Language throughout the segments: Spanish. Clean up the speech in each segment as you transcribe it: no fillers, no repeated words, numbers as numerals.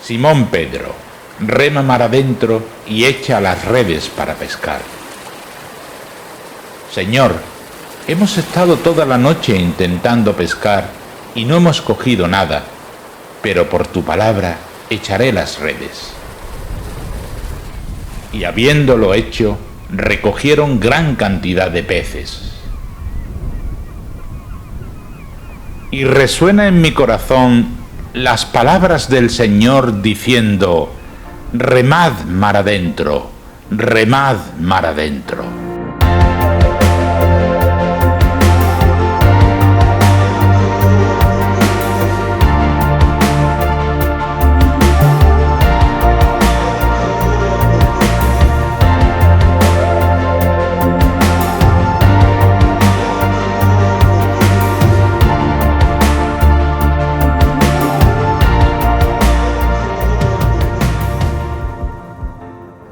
Simón Pedro, rema mar adentro y echa las redes para pescar. Señor, hemos estado toda la noche intentando pescar y no hemos cogido nada, pero por tu palabra echaré las redes. Y habiéndolo hecho, recogieron gran cantidad de peces. Y resuena en mi corazón las palabras del Señor diciendo: remad mar adentro, remad mar adentro.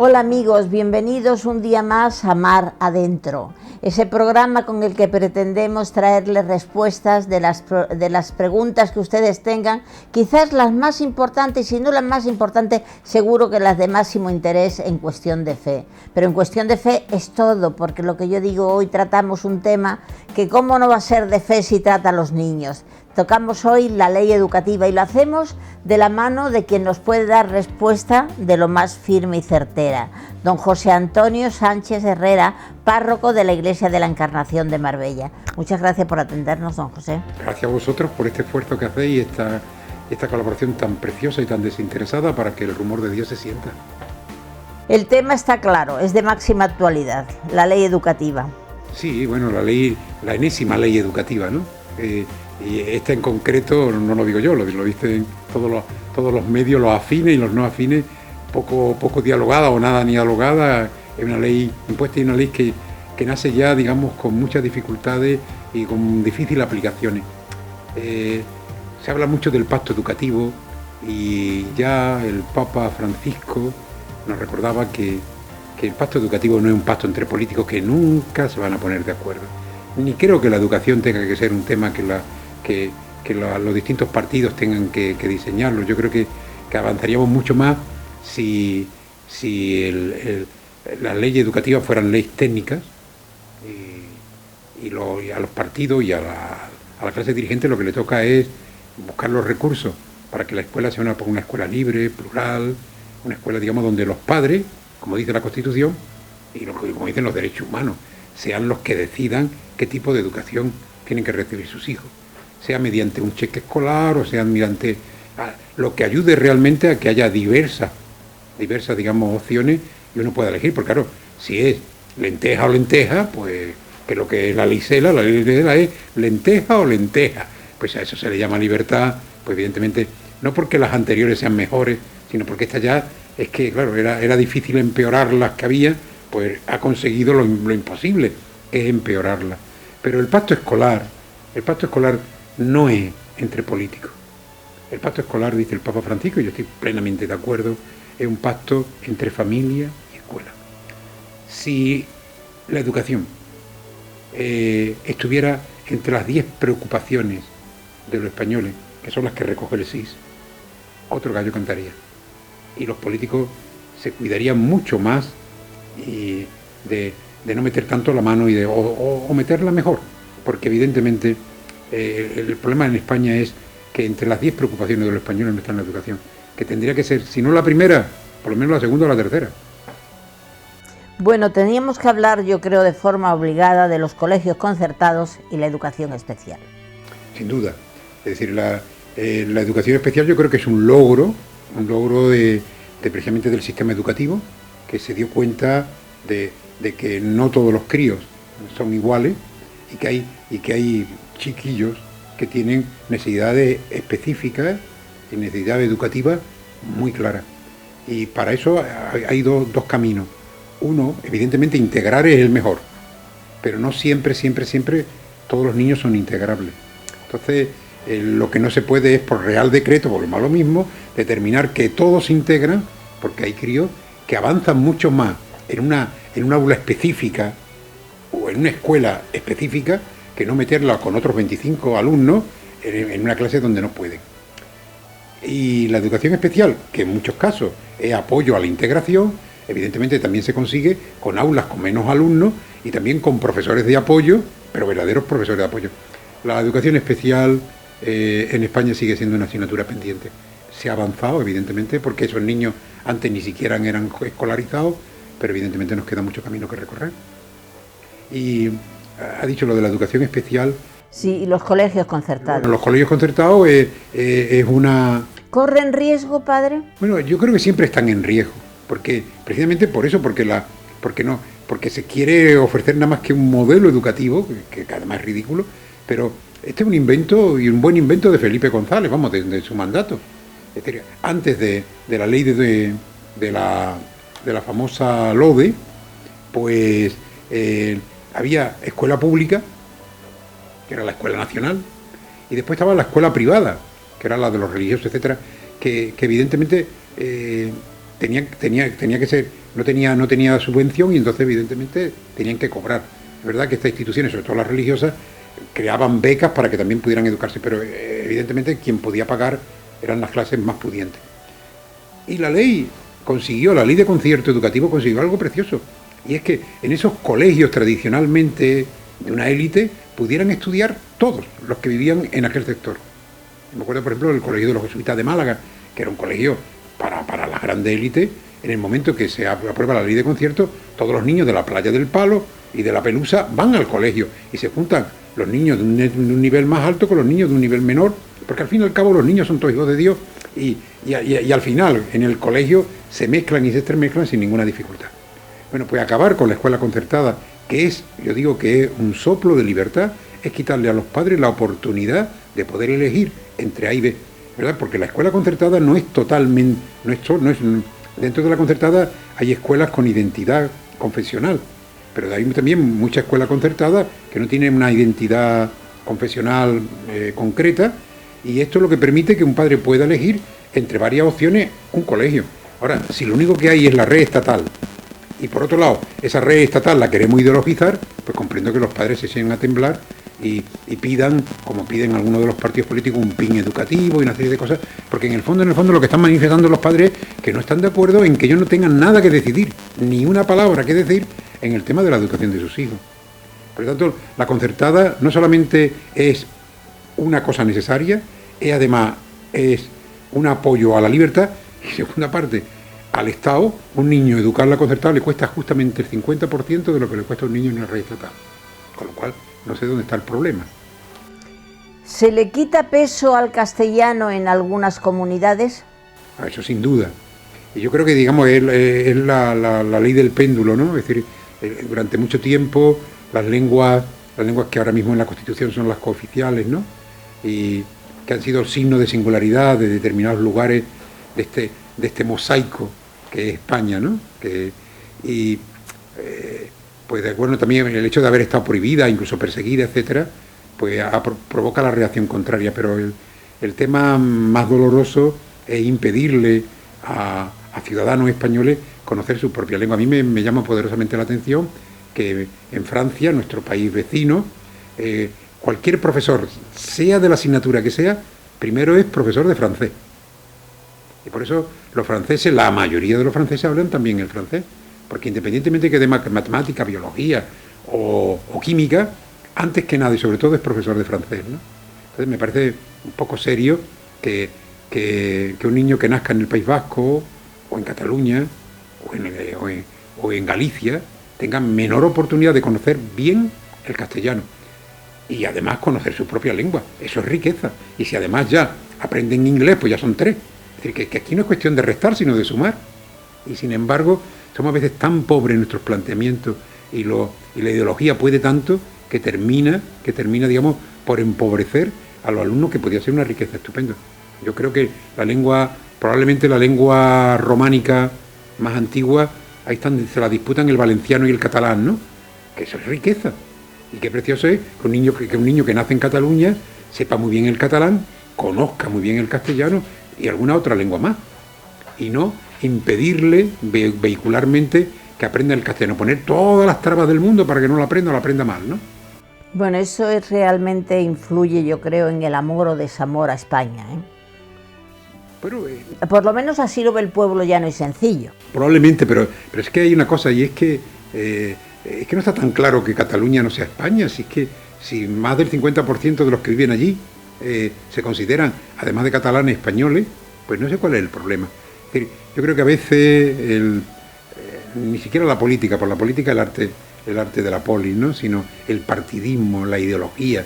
Hola amigos, bienvenidos un día más a Mar Adentro, ese programa con el que pretendemos traerles respuestas de las preguntas que ustedes tengan, quizás las más importantes, y si no las más importantes, seguro que las de máximo interés en cuestión de fe. Pero en cuestión de fe es todo, porque lo que yo digo, hoy tratamos un tema que cómo no va a ser de fe si trata a los niños. Tocamos hoy la ley educativa y lo hacemos de la mano de quien nos puede dar respuesta de lo más firme y certera, don José Antonio Sánchez Herrera, párroco de la Iglesia de la Encarnación de Marbella. Muchas gracias por atendernos, don José. Gracias a vosotros por este esfuerzo que hacéis y esta colaboración tan preciosa y tan desinteresada para que el rumor de Dios se sienta. El tema está claro, es de máxima actualidad, la ley educativa. Sí, bueno, la enésima ley educativa, ¿no? Y esta en concreto no lo digo yo, lo dicen todos los medios, los afines y los no afines, poco dialogada o nada ni dialogada. Es una ley impuesta y una ley que nace ya, digamos, con muchas dificultades y con difíciles aplicaciones. Se habla mucho del pacto educativo y ya el Papa Francisco nos recordaba que el pacto educativo no es un pacto entre políticos que nunca se van a poner de acuerdo. Ni creo que la educación tenga que ser un tema que los distintos partidos tengan que diseñarlo. Yo creo que avanzaríamos mucho más si las leyes educativas fueran leyes técnicas y a los partidos y a la clase dirigente lo que le toca es buscar los recursos para que la escuela sea una escuela libre, plural, una escuela, digamos, donde los padres, como dice la Constitución, y como dicen los derechos humanos, sean los que decidan qué tipo de educación tienen que recibir sus hijos, sea mediante un cheque escolar o sea mediante lo que ayude realmente a que haya diversas, digamos, opciones y uno pueda elegir, porque claro, si es lenteja o lenteja, pues que lo que es la ley Cela es lenteja o lenteja, pues a eso se le llama libertad, pues evidentemente, no porque las anteriores sean mejores, sino porque esta ya es que, claro, era difícil empeorar las que había, pues ha conseguido lo imposible, es empeorarlas. Pero el pacto escolar no es entre políticos. El pacto escolar, dice el Papa Francisco, y yo estoy plenamente de acuerdo, es un pacto entre familia y escuela. Si la educación estuviera entre las 10 preocupaciones de los españoles, que son las que recoge el SIS, otro gallo cantaría. Y los políticos se cuidarían mucho más de no meter tanto la mano o meterla mejor, porque evidentemente el problema en España es que entre las 10 preocupaciones de los españoles no está en la educación, que tendría que ser, si no la primera, por lo menos la segunda o la tercera. Bueno, teníamos que hablar, yo creo, de forma obligada de los colegios concertados y la educación especial. Sin duda, es decir, la educación especial yo creo que es un logro de precisamente del sistema educativo, que se dio cuenta de que no todos los críos son iguales y que hay chiquillos que tienen necesidades específicas y necesidades educativas muy claras. Y para eso hay dos caminos. Uno, evidentemente, integrar es el mejor, pero no siempre todos los niños son integrables. Entonces, lo que no se puede es por real decreto, por lo mismo, determinar que todos se integran, porque hay críos que avanzan mucho más en una aula específica o en una escuela específica que no meterla con otros 25 alumnos en una clase donde no pueden. Y la educación especial, que en muchos casos es apoyo a la integración, evidentemente también se consigue con aulas con menos alumnos y también con profesores de apoyo, pero verdaderos profesores de apoyo. La educación especial en España sigue siendo una asignatura pendiente. Se ha avanzado, evidentemente, porque esos niños antes ni siquiera eran escolarizados, pero evidentemente nos queda mucho camino que recorrer. Y ha dicho lo de la educación especial. Sí, y los colegios concertados. Bueno, los colegios concertados es una... ¿Corren riesgo, padre? Bueno, yo creo que siempre están en riesgo, porque precisamente por eso, porque se quiere ofrecer nada más que un modelo educativo, que además es ridículo, pero este es un invento y un buen invento de Felipe González, vamos, de su mandato. Es decir, antes de la ley de la famosa LODE, pues había escuela pública, que era la escuela nacional, y después estaba la escuela privada, que era la de los religiosos, etcétera, que evidentemente tenía que ser, no tenía subvención y entonces evidentemente tenían que cobrar. Es verdad que estas instituciones, sobre todo las religiosas, creaban becas para que también pudieran educarse, pero evidentemente quien podía pagar eran las clases más pudientes. Y la ley de concierto educativo consiguió algo precioso, y es que en esos colegios tradicionalmente de una élite pudieran estudiar todos los que vivían en aquel sector. Me acuerdo, por ejemplo, del Colegio de los Jesuitas de Málaga, que era un colegio para la grande élite. En el momento que se aprueba la ley de concierto, todos los niños de la Playa del Palo y de la Pelusa van al colegio y se juntan los niños de un nivel más alto con los niños de un nivel menor, porque al fin y al cabo los niños son todos hijos de Dios y al final en el colegio se mezclan y se entremezclan sin ninguna dificultad. Bueno, pues acabar con la escuela concertada, que es, yo digo que es un soplo de libertad, es quitarle a los padres la oportunidad de poder elegir entre A y B, ¿verdad? Porque la escuela concertada no es totalmente, dentro de la concertada hay escuelas con identidad confesional, pero hay también mucha escuela concertada que no tiene una identidad confesional concreta, y esto es lo que permite que un padre pueda elegir entre varias opciones un colegio. Ahora, si lo único que hay es la red estatal, y por otro lado, esa red estatal la queremos ideologizar, pues comprendo que los padres se echen a temblar y pidan, como piden algunos de los partidos políticos, un PIN educativo y una serie de cosas, porque en el fondo lo que están manifestando los padres es que no están de acuerdo en que ellos no tengan nada que decidir, ni una palabra que decir en el tema de la educación de sus hijos. Por lo tanto, la concertada no solamente es una cosa necesaria, además es un apoyo a la libertad, y segunda parte, al Estado, un niño educarla concertada le cuesta justamente el 50% de lo que le cuesta a un niño en una red estatal. Con lo cual, no sé dónde está el problema. ¿Se le quita peso al castellano en algunas comunidades? Eso sin duda. Y yo creo que, digamos, es la ley del péndulo, ¿no? Es decir, durante mucho tiempo las lenguas que ahora mismo en la Constitución son las cooficiales, ¿no? Y que han sido el signo de singularidad de determinados lugares de este mosaico que es España, ¿no? Pues de acuerdo también el hecho de haber estado prohibida, incluso perseguida, etcétera, pues provoca la reacción contraria, pero el tema más doloroso es impedirle a ciudadanos españoles conocer su propia lengua. A mí me llama poderosamente la atención que en Francia, nuestro país vecino, cualquier profesor, sea de la asignatura que sea, primero es profesor de francés. Y por eso los franceses, la mayoría de los franceses hablan también el francés, porque independientemente que de matemática, biología o química, antes que nada y sobre todo es profesor de francés, ¿no? Entonces me parece un poco serio que un niño que nazca en el País Vasco o en Cataluña o en Galicia tenga menor oportunidad de conocer bien el castellano y además conocer su propia lengua. Eso es riqueza. Y si además ya aprenden inglés, pues ya son 3. Es decir, que aquí no es cuestión de restar, sino de sumar. Y sin embargo, somos a veces tan pobres en nuestros planteamientos y la ideología puede tanto que termina, digamos, por empobrecer a los alumnos, que podría ser una riqueza estupenda. Yo creo que probablemente la lengua románica más antigua, ahí se la disputan el valenciano y el catalán, ¿no? Que eso es riqueza. Y qué precioso es que un niño que nace en Cataluña sepa muy bien el catalán, conozca muy bien el castellano y alguna otra lengua más. Y no impedirle vehicularmente que aprenda el castellano, poner todas las trabas del mundo para que no lo aprenda mal, ¿no? Bueno, eso realmente influye, yo creo, en el amor o desamor a España, ¿eh? Pero, Por lo menos así lo ve el pueblo llano y sencillo. probablemente, pero es que hay una cosa, y es que no está tan claro que Cataluña no sea España, si más del 50% de los que viven allí se consideran, además de catalanes, españoles, pues no sé cuál es el problema. Es decir, yo creo que a veces ni siquiera la política, por la política el arte de la polis, ¿no? Sino el partidismo, la ideología,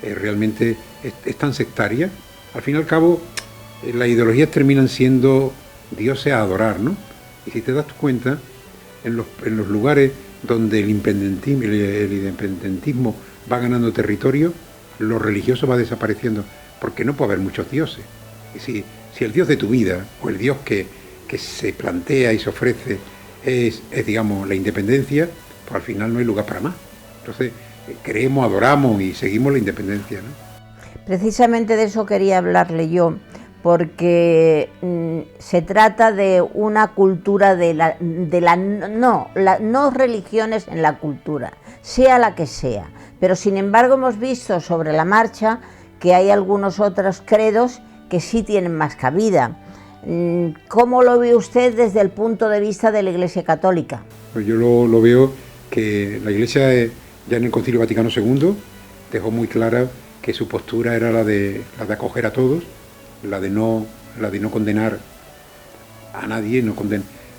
realmente es tan sectaria. Al fin y al cabo, las ideologías terminan siendo dioses a adorar, ¿no? Y si te das cuenta, en los lugares donde el independentismo va ganando territorio, lo religioso va desapareciendo, porque no puede haber muchos dioses. Y si el Dios de tu vida, o el Dios que se plantea y se ofrece, es digamos, la independencia, pues al final no hay lugar para más. Entonces, creemos, adoramos y seguimos la independencia, ¿no? Precisamente de eso quería hablarle yo, porque se trata de una cultura no religiones en la cultura, sea la que sea. Pero sin embargo hemos visto sobre la marcha que hay algunos otros credos que sí tienen más cabida. ¿Cómo lo ve usted desde el punto de vista de la Iglesia Católica? Pues yo lo veo que la Iglesia, ya en el Concilio Vaticano II, dejó muy clara que su postura era la de acoger a todos, la de no condenar a nadie,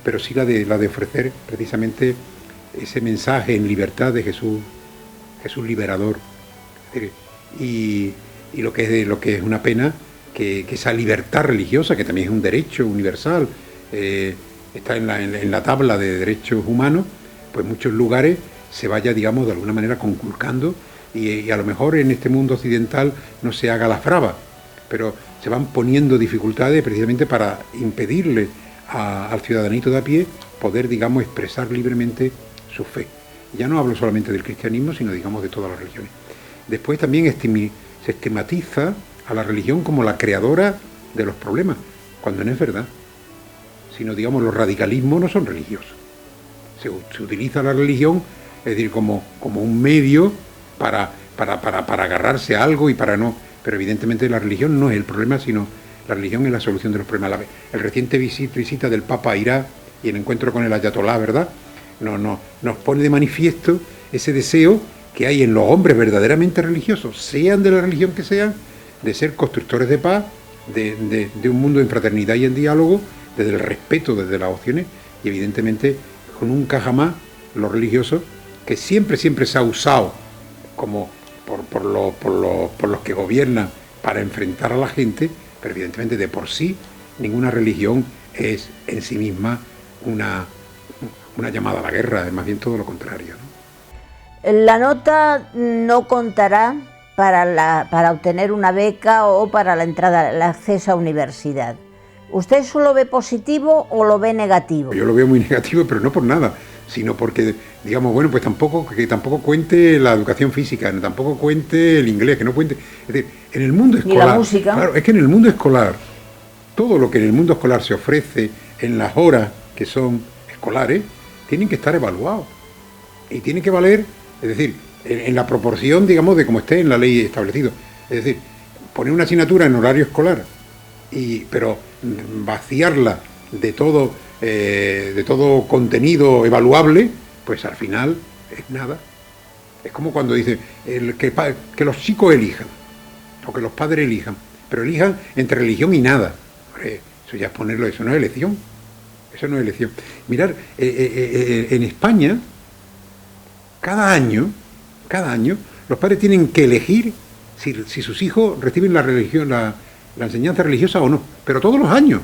pero sí la de ofrecer precisamente ese mensaje en libertad de Jesús liberador. Y lo que es una pena, que esa libertad religiosa, que también es un derecho universal, está en la tabla de derechos humanos, pues en muchos lugares se vaya, digamos, de alguna manera conculcando, y a lo mejor en este mundo occidental no se haga las bravas, pero se van poniendo dificultades precisamente para impedirle al ciudadanito de a pie poder, digamos, expresar libremente su fe. Ya no hablo solamente del cristianismo, sino, digamos, de todas las religiones. Después también se estigmatiza a la religión como la creadora de los problemas, cuando no es verdad. Sino, digamos, los radicalismos no son religiosos. Se utiliza la religión, es decir, como un medio para agarrarse a algo y para no... Pero evidentemente la religión no es el problema, sino la religión es la solución de los problemas. El reciente visita del Papa a Irak y el encuentro con el Ayatolá, ¿verdad?, nos pone de manifiesto ese deseo que hay en los hombres verdaderamente religiosos, sean de la religión que sean, de ser constructores de paz, de un mundo en fraternidad y en diálogo, desde el respeto, desde las opciones, y evidentemente con nunca jamás lo religioso, que siempre se ha usado como por los que gobiernan para enfrentar a la gente, pero evidentemente de por sí ninguna religión es en sí misma una llamada a la guerra, es más bien todo lo contrario, ¿no? La nota no contará para obtener una beca o para la entrada, el acceso a universidad. ¿Usted eso lo ve positivo o lo ve negativo? Yo lo veo muy negativo, pero no por nada, sino porque, digamos, bueno, pues tampoco cuente la educación física, tampoco cuente el inglés, que no cuente... Es decir, en el mundo escolar... Ni la música. Claro, es que en el mundo escolar, todo lo que en el mundo escolar se ofrece en las horas que son escolares, tienen que estar evaluados. Y tienen que valer, es decir, en la proporción, digamos, de como esté en la ley establecido. Es decir, poner una asignatura en horario escolar, pero vaciarla de todo contenido evaluable, pues al final es nada. Es como cuando dice que los chicos elijan, o que los padres elijan, pero elijan entre religión y nada. Eso ya es ponerlo, eso no es elección. Eso no es elección. Mirar, en España, cada año, los padres tienen que elegir si sus hijos reciben la enseñanza religiosa o no, pero todos los años.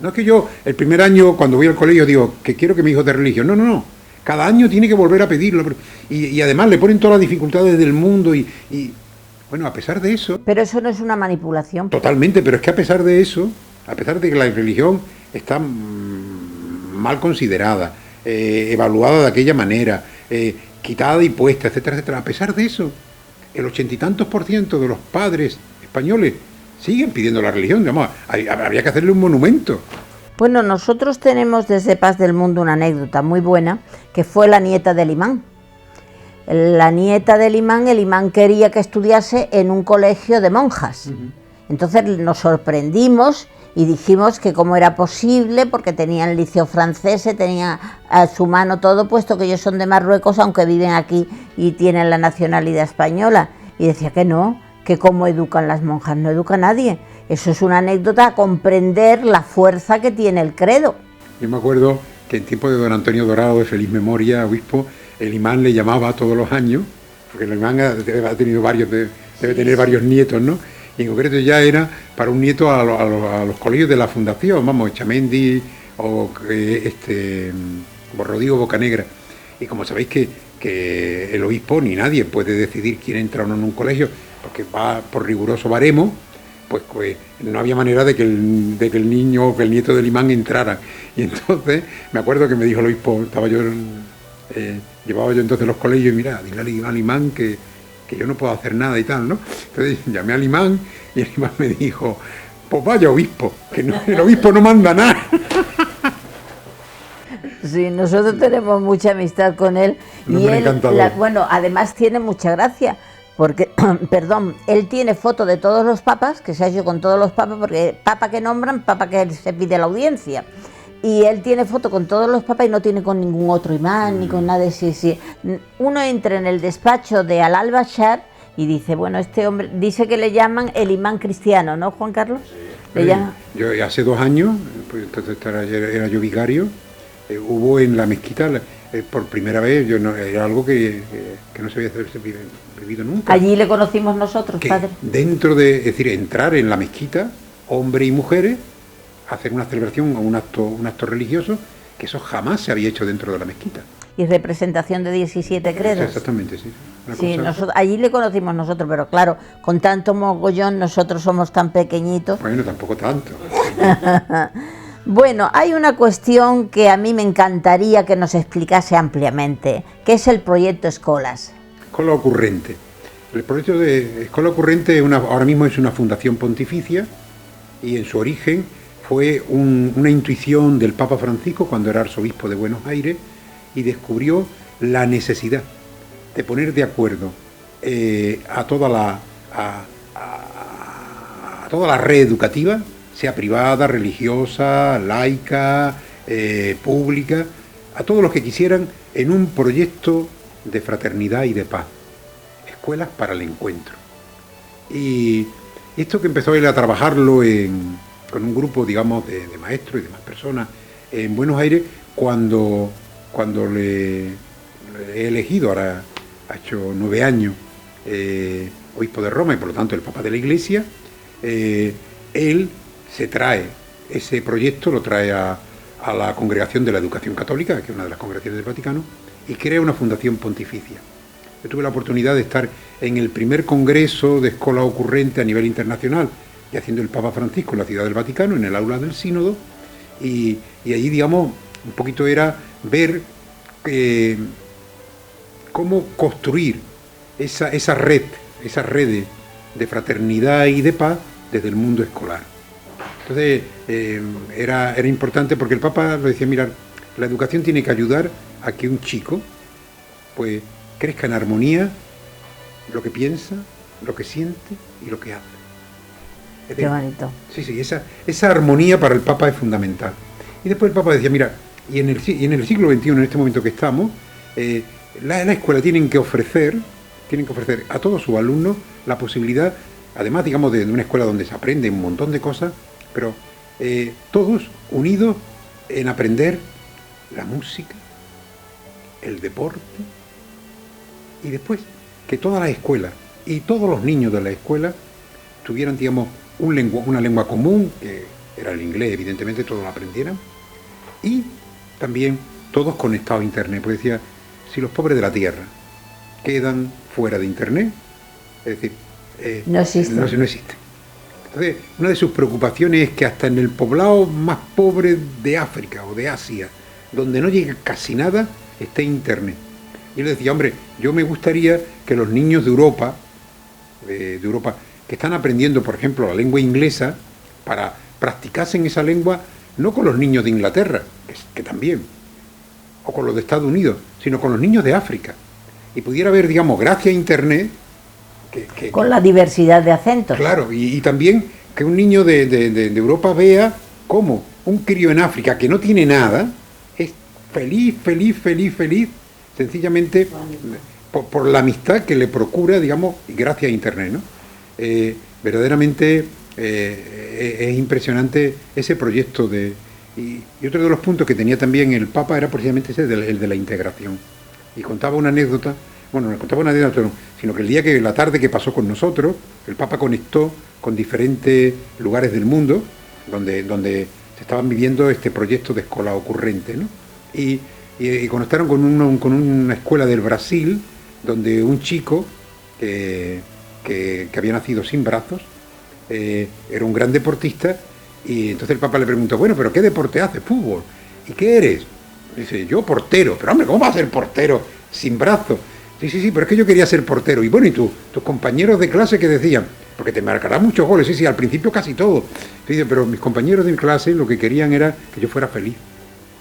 No es que yo, el primer año, cuando voy al colegio, digo que quiero que mi hijo de religión. No. Cada año tiene que volver a pedirlo. Y además le ponen todas las dificultades del mundo y bueno, a pesar de eso... Pero eso no es una manipulación. Totalmente, pero es que a pesar de eso, a pesar de que la religión está mal considerada, evaluada de aquella manera, quitada y puesta, etcétera, etcétera, a pesar de eso, el 80 y tantos % de los padres españoles siguen pidiendo la religión. Digamos, habría que hacerle un monumento. Bueno, nosotros tenemos desde Paz del Mundo una anécdota muy buena, que fue la nieta del imán. La nieta del imán, el imán quería que estudiase en un colegio de monjas. Entonces nos sorprendimos y dijimos que cómo era posible, porque tenían liceo francés, tenían a su mano todo, puesto que ellos son de Marruecos, aunque viven aquí y tienen la nacionalidad española. Y decía que no, que cómo educan las monjas, no educa a nadie. Eso es una anécdota a comprender la fuerza que tiene el credo. Yo me acuerdo que en tiempo de don Antonio Dorado, de feliz memoria, obispo, el imán le llamaba todos los años, porque el imán ha tenido varios, debe tener varios nietos, ¿no? Y en concreto ya era para un nieto a los colegios de la fundación, vamos, Chamendi o Rodrigo Bocanegra. Y como sabéis que el obispo ni nadie puede decidir quién entra o no en un colegio, porque va por riguroso baremo, pues no había manera de que el niño o que el nieto del imán entrara. Y entonces me acuerdo que me dijo el obispo, llevaba yo entonces los colegios, y mira, dile al imán que yo no puedo hacer nada y tal, ¿no? Entonces llamé al imán y el imán me dijo, pues vaya obispo, que no, el obispo no manda nada. Sí, nosotros tenemos mucha amistad con él y él, bueno, además tiene mucha gracia, porque, perdón, él tiene foto de todos los papas, que se ha hecho con todos los papas, porque papa que nombran, papa que se pide la audiencia. Y él tiene foto con todos los papas y no tiene con ningún otro imán, ni con nada de sí. Uno entra en el despacho de Al-Bashar y dice, bueno, este hombre, dice que le llaman el imán cristiano, ¿no, Juan Carlos? Yo hace 2 años, pues entonces era yo vicario, hubo en la mezquita, por primera vez, era algo que no se había vivido nunca. Allí le conocimos nosotros, padre. Es decir, entrar en la mezquita, hombres y mujeres, hacer una celebración o un acto religioso, que eso jamás se había hecho dentro de la mezquita. Y representación de 17 credos. Exactamente, sí. Sí, allí le conocimos nosotros, pero claro, con tanto mogollón nosotros somos tan pequeñitos. Bueno, tampoco tanto. Bueno, hay una cuestión que a mí me encantaría que nos explicase ampliamente, que es el proyecto Escolas. Escola Ocurrente. El proyecto de Escola Ocurrente ahora mismo es una fundación pontificia y en su origen fue una intuición del Papa Francisco cuando era arzobispo de Buenos Aires y descubrió la necesidad de poner de acuerdo a toda la red educativa, sea privada, religiosa, laica, pública, a todos los que quisieran en un proyecto de fraternidad y de paz. Escuelas para el encuentro. Y esto que empezó él a trabajarlo con un grupo, digamos, de maestros y demás personas en Buenos Aires, cuando le he elegido, ahora ha hecho 9 años, obispo de Roma y por lo tanto el Papa de la Iglesia, él se trae ese proyecto, lo trae a la Congregación de la Educación Católica, que es una de las congregaciones del Vaticano, y crea una fundación pontificia. Yo tuve la oportunidad de estar en el primer congreso de Escola Ocurrente a nivel internacional, y haciendo el Papa Francisco en la Ciudad del Vaticano, en el aula del Sínodo, y allí, digamos, un poquito era ver cómo construir esa red de fraternidad y de paz desde el mundo escolar. Entonces, era importante porque el Papa lo decía, mira, la educación tiene que ayudar a que un chico, pues, crezca en armonía lo que piensa, lo que siente y lo que hace. Qué bonito. Sí, esa armonía para el Papa es fundamental. Y después el Papa decía, mira, y en el siglo XXI, en este momento que estamos, la escuela tienen que ofrecer a todos sus alumnos la posibilidad, además, digamos, de una escuela donde se aprende un montón de cosas, pero todos unidos en aprender la música, el deporte, y después que todas las escuelas y todos los niños de la escuela tuvieran, digamos, una lengua común, que era el inglés, evidentemente todos lo aprendieran, y también todos conectados a Internet, porque decía, si los pobres de la tierra quedan fuera de Internet, es decir, no existe. No existe. Entonces, una de sus preocupaciones es que hasta en el poblado más pobre de África o de Asia, donde no llega casi nada, esté Internet. Y le decía, hombre, yo me gustaría que los niños de Europa, que están aprendiendo, por ejemplo, la lengua inglesa, para practicasen esa lengua no con los niños de Inglaterra, que también, o con los de Estados Unidos, sino con los niños de África. Y pudiera haber, digamos, gracias a Internet, con la diversidad de acentos. Claro, y también que un niño de Europa vea cómo un crío en África que no tiene nada es feliz, sencillamente por la amistad que le procura, digamos, gracias a Internet, ¿no? Verdaderamente es impresionante ese proyecto y otro de los puntos que tenía también el Papa era precisamente ese, el de la integración. Y contaba una anécdota, bueno, no contaba una anécdota, no, sino que la tarde que pasó con nosotros, el Papa conectó con diferentes lugares del mundo donde se estaban viviendo este proyecto de escuela ocurrente, ¿no? Y conectaron con una escuela del Brasil, donde un chico que había nacido sin brazos, era un gran deportista, y entonces el Papa le preguntó, bueno, ¿pero qué deporte haces? Fútbol. ¿Y qué eres? Dice, yo portero. Pero hombre, ¿cómo vas a ser portero sin brazos? Sí, pero es que yo quería ser portero. Y bueno, ¿y tus compañeros de clase qué decían? Porque te marcará muchos goles. Sí, al principio casi todo. Dice, pero mis compañeros de clase lo que querían era que yo fuera feliz.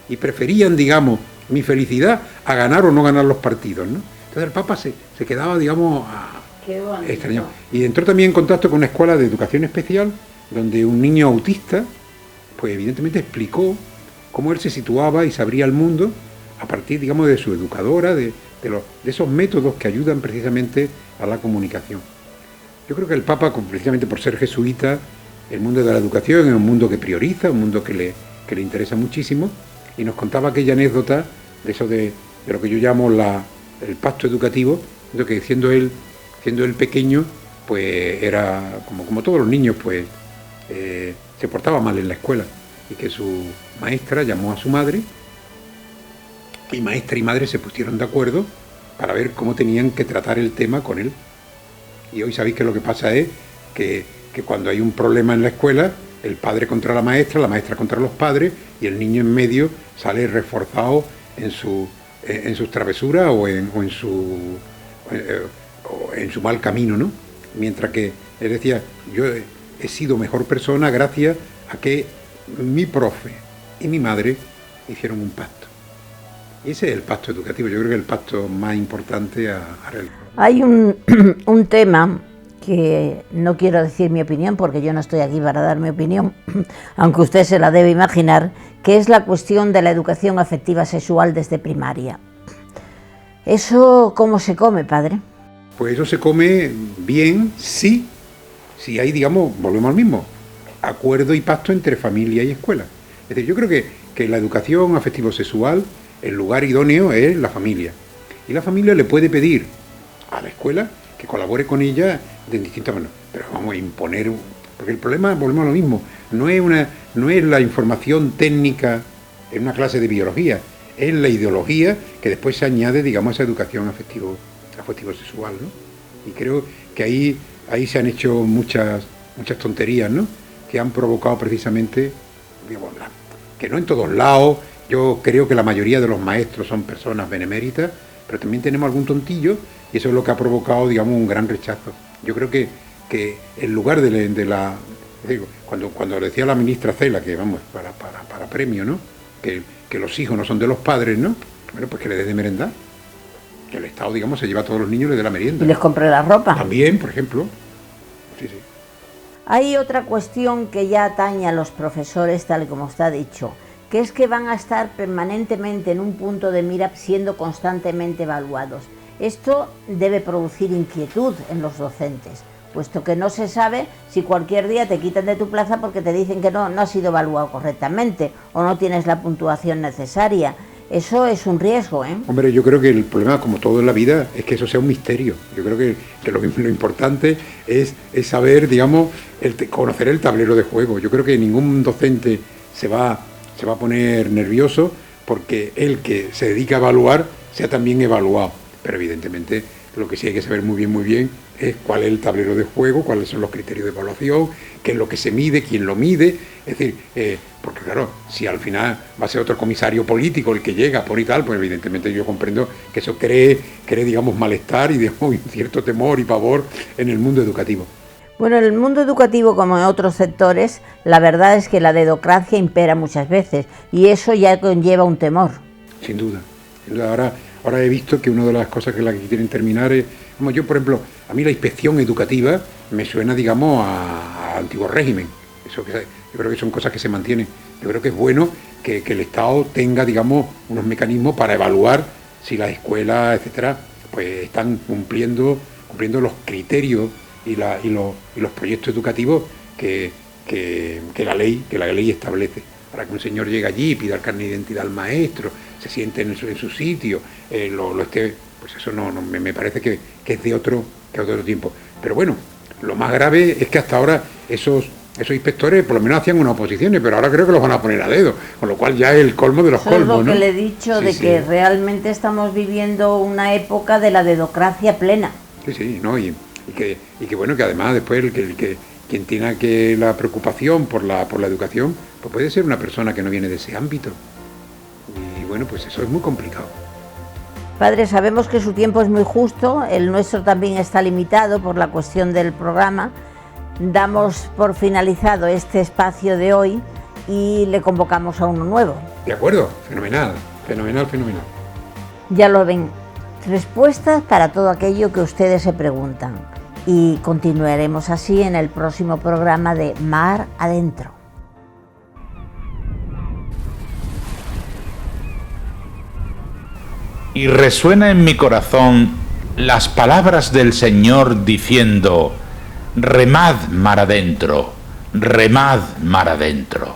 Y preferían, digamos, mi felicidad a ganar o no ganar los partidos, ¿no? Entonces el Papa se quedaba, digamos, extrañado. Y entró también en contacto con una escuela de educación especial, donde un niño autista, pues evidentemente explicó cómo él se situaba y se abría al mundo a partir, digamos, de su educadora, de esos métodos que ayudan precisamente a la comunicación. Yo creo que el Papa, precisamente por ser jesuita, el mundo de la educación es un mundo que prioriza, un mundo que le interesa muchísimo, y nos contaba aquella anécdota de eso de lo que yo llamo el pacto educativo, de que siendo él pequeño, pues era como todos los niños, pues se portaba mal en la escuela, y que su maestra llamó a su madre, y maestra y madre se pusieron de acuerdo para ver cómo tenían que tratar el tema con él. Y hoy sabéis que lo que pasa es que cuando hay un problema en la escuela, el padre contra la maestra contra los padres, y el niño en medio sale reforzado en sus travesuras o en su mal camino, ¿no? Mientras que él decía, yo he sido mejor persona gracias a que mi profe y mi madre hicieron un pacto. Y ese es el pacto educativo, yo creo que es el pacto más importante a realizar. Hay un tema que no quiero decir mi opinión, porque yo no estoy aquí para dar mi opinión, aunque usted se la debe imaginar, que es la cuestión de la educación afectiva sexual desde primaria. ¿Eso cómo se come, padre? Pues eso se come bien, sí, si hay, digamos, volvemos al mismo, acuerdo y pacto entre familia y escuela. Es decir, yo creo que la educación afectivo-sexual, el lugar idóneo es la familia. Y la familia le puede pedir a la escuela que colabore con ella de distintas maneras. Pero vamos a imponer, porque el problema, volvemos a lo mismo, no es la información técnica en una clase de biología, es la ideología que después se añade, digamos, a esa educación afectivo-sexual, ¿no? Y creo que ahí se han hecho muchas tonterías, ¿no? Que han provocado precisamente, digamos, que no en todos lados. Yo creo que la mayoría de los maestros son personas beneméritas, pero también tenemos algún tontillo, y eso es lo que ha provocado, digamos, un gran rechazo. Yo creo que en lugar cuando decía la ministra Cela, que vamos, para premio, ¿no? Que los hijos no son de los padres, ¿no? Bueno, pues que le dé de merendar. Que el Estado, digamos, se lleva a todos los niños y le dé la merienda. ¿Y les compre la ropa? También, por ejemplo. Sí. Hay otra cuestión que ya atañe a los profesores, tal y como usted ha dicho, que es que van a estar permanentemente en un punto de mira, siendo constantemente evaluados. Esto debe producir inquietud en los docentes, puesto que no se sabe si cualquier día te quitan de tu plaza porque te dicen que no has sido evaluado correctamente o no tienes la puntuación necesaria. Eso es un riesgo, ¿eh? Hombre, yo creo que el problema, como todo en la vida, es que eso sea un misterio. Yo creo que lo importante es saber, digamos, conocer el tablero de juego. Yo creo que ningún docente se va a poner nervioso porque el que se dedica a evaluar sea también evaluado. Pero evidentemente lo que sí hay que saber muy bien es cuál es el tablero de juego, cuáles son los criterios de evaluación, qué es lo que se mide, quién lo mide. Es decir, porque claro, si al final va a ser otro comisario político el que llega por y tal, pues evidentemente yo comprendo que eso cree digamos, malestar y digamos, cierto temor y pavor en el mundo educativo. Bueno, en el mundo educativo, como en otros sectores, la verdad es que la dedocracia impera muchas veces y eso ya conlleva un temor. Sin duda. Ahora he visto que una de las cosas que quieren terminar es, como yo, por ejemplo, a mí la inspección educativa me suena, digamos, a antiguo régimen. Yo creo que son cosas que se mantienen. Yo creo que es bueno que el Estado tenga, digamos, unos mecanismos para evaluar si las escuelas, etcétera, pues están cumpliendo los criterios y los proyectos educativos que la ley establece. Para que un señor llegue allí, pida el carnet de identidad al maestro, se siente en su sitio, lo esté, pues eso me parece que es de otro tiempo. Pero bueno, lo más grave es que hasta ahora esos inspectores por lo menos hacían unas oposiciones, pero ahora creo que los van a poner a dedo, con lo cual ya es el colmo de los colmos, ¿no? Es lo que ¿no? le he dicho, sí, que realmente estamos viviendo una época de la dedocracia plena. Sí, ¿no? Y que bueno, que además después quien tenga la preocupación por la educación, pues puede ser una persona que no viene de ese ámbito. Y bueno, pues eso es muy complicado. Padre, sabemos que su tiempo es muy justo, el nuestro también está limitado por la cuestión del programa. Damos por finalizado este espacio de hoy y le convocamos a uno nuevo. De acuerdo, fenomenal. Ya lo ven, respuestas para todo aquello que ustedes se preguntan. Y continuaremos así en el próximo programa de Mar Adentro. Y resuena en mi corazón las palabras del Señor diciendo: remad mar adentro, remad mar adentro.